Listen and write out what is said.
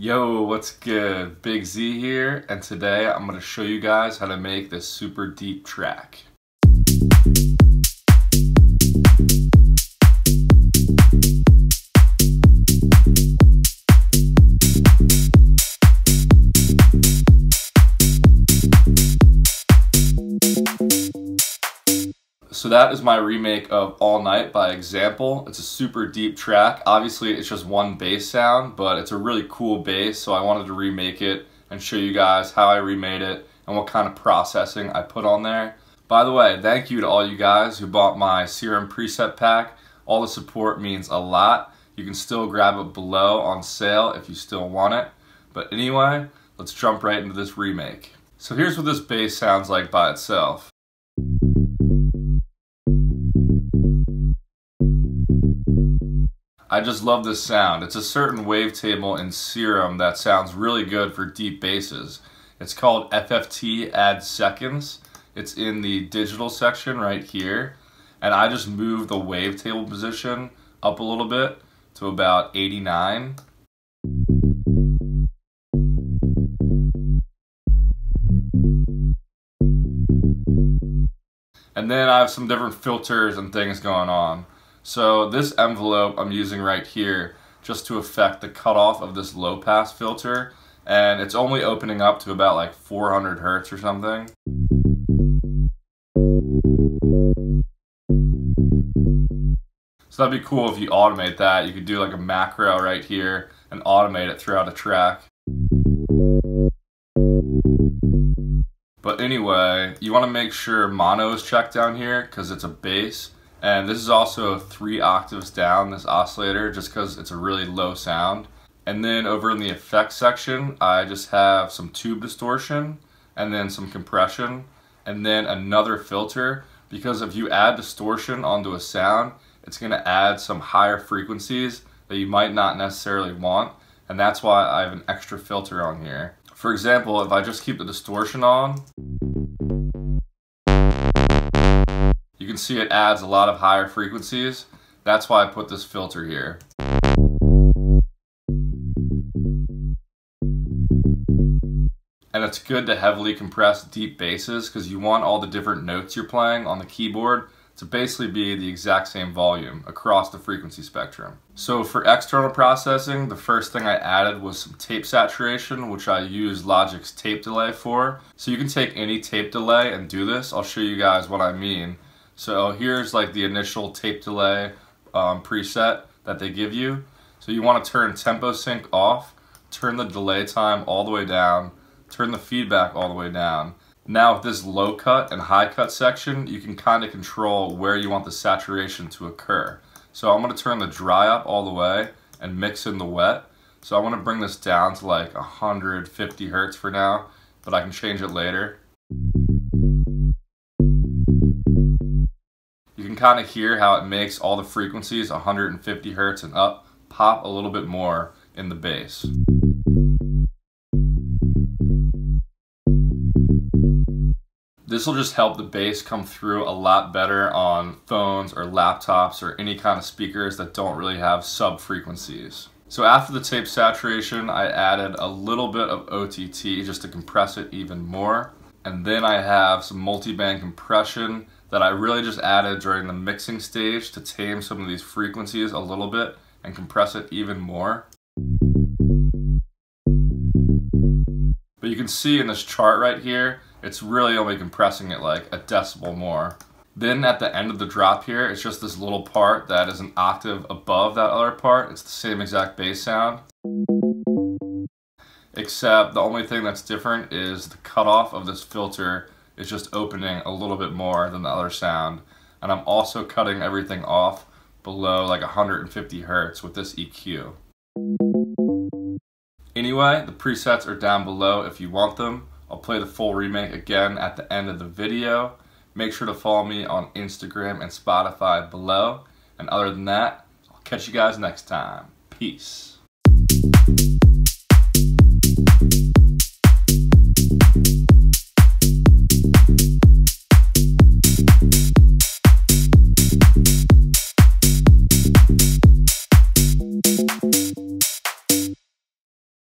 Yo, what's good? Big Z here, and today I'm going to show you guys how to make this super deep track. So that is my remake of All Night by Example. It's a super deep track. Obviously it's just one bass sound, but it's a really cool bass, so I wanted to remake it and show you guys how I remade it and what kind of processing I put on there. By the way, thank you to all you guys who bought my Serum preset pack. All the support means a lot. You can still grab it below on sale if you still want it. But anyway, let's jump right into this remake. So here's what this bass sounds like by itself. I just love this sound. It's a certain wavetable in Serum that sounds really good for deep basses. It's called FFT Add Seconds. It's in the digital section right here. And I just moved the wavetable position up a little bit to about 89. And then I have some different filters and things going on. So this envelope I'm using right here just to affect the cutoff of this low pass filter, and it's only opening up to about like 400 hertz or something. So that'd be cool if you automate that. You could do like a macro right here and automate it throughout a track. But anyway, you want to make sure mono is checked down here because it's a bass. And this is also 3 octaves down, this oscillator, just because it's a really low sound. And then over in the effects section, I just have some tube distortion, and then some compression, and then another filter, because if you add distortion onto a sound, it's going to add some higher frequencies that you might not necessarily want, and that's why I have an extra filter on here. For example, if I just keep the distortion on, you can see it adds a lot of higher frequencies. That's why I put this filter here. And it's good to heavily compress deep basses because you want all the different notes you're playing on the keyboard to basically be the exact same volume across the frequency spectrum. So for external processing, the first thing I added was some tape saturation, which I use Logic's tape delay for. So you can take any tape delay and do this. I'll show you guys what I mean. So here's like the initial tape delay preset that they give you. So you want to turn tempo sync off, turn the delay time all the way down, turn the feedback all the way down. Now with this low cut and high cut section, you can kind of control where you want the saturation to occur. So I'm going to turn the dry up all the way and mix in the wet. So I want to bring this down to like 150 hertz for now, but I can change it later. You can kind of hear how it makes all the frequencies 150 hertz and up pop a little bit more in the bass. This will just help the bass come through a lot better on phones or laptops or any kind of speakers that don't really have sub frequencies. So after the tape saturation, I added a little bit of OTT just to compress it even more. And then I have some multi-band compression that I really just added during the mixing stage to tame some of these frequencies a little bit and compress it even more. But you can see in this chart right here, it's really only compressing it like a decibel more. Then at the end of the drop here, it's just this little part that is an octave above that other part. It's the same exact bass sound. Except the only thing that's different is the cutoff of this filter is just opening a little bit more than the other sound. And I'm also cutting everything off below like 150 hertz with this EQ. Anyway, the presets are down below if you want them. I'll play the full remake again at the end of the video. Make sure to follow me on Instagram and Spotify below. And other than that, I'll catch you guys next time. Peace.